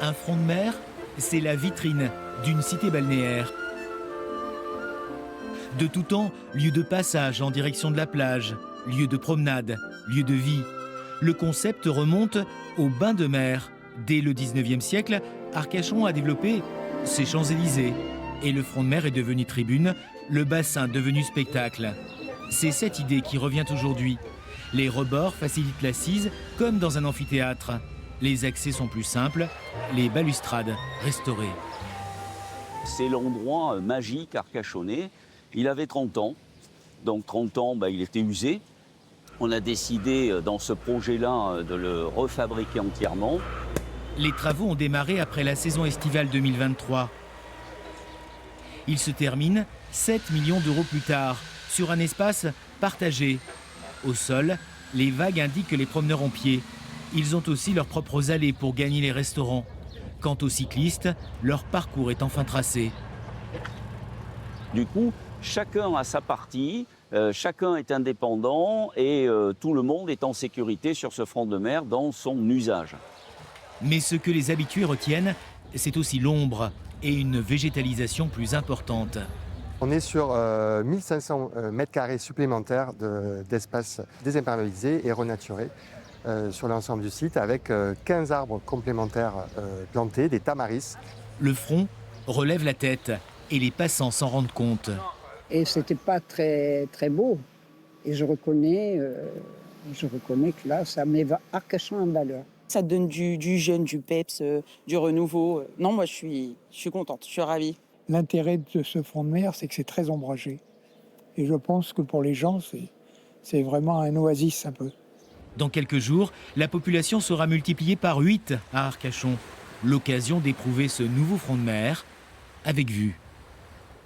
Un front de mer, c'est la vitrine d'une cité balnéaire. De tout temps, lieu de passage en direction de la plage, lieu de promenade, lieu de vie. Le concept remonte au bain de mer. Dès le 19e siècle, Arcachon a développé ses Champs-Élysées. Et le front de mer est devenu tribune, le bassin devenu spectacle. C'est cette idée qui revient aujourd'hui. Les rebords facilitent l'assise comme dans un amphithéâtre. Les accès sont plus simples, les balustrades restaurées. C'est l'endroit magique arcachonnais. Il avait 30 ans, donc 30 ans, il était usé. On a décidé dans ce projet-là de le refabriquer entièrement. Les travaux ont démarré après la saison estivale 2023. Ils se terminent 7 millions d'euros plus tard, sur un espace partagé. Au sol, les vagues indiquent que les promeneurs ont pied. Ils ont aussi leurs propres allées pour gagner les restaurants. Quant aux cyclistes, leur parcours est enfin tracé. Du coup, chacun a sa partie, chacun est indépendant et tout le monde est en sécurité sur ce front de mer dans son usage. Mais ce que les habitués retiennent, c'est aussi l'ombre et une végétalisation plus importante. On est sur 1500 mètres carrés supplémentaires d'espace désimperméabilisé et renaturé sur l'ensemble du site avec 15 arbres complémentaires plantés, des tamaris. Le front relève la tête et les passants s'en rendent compte. Et c'était pas très, très beau. Et je reconnais que là, ça met Arcachon en valeur. Ça donne du jeune, du peps, du renouveau. Non, moi, je suis contente, je suis ravie. L'intérêt de ce front de mer, c'est que c'est très ombragé. Et je pense que pour les gens, c'est vraiment un oasis un peu. Dans quelques jours, la population sera multipliée par 8 à Arcachon. L'occasion d'éprouver ce nouveau front de mer avec vue.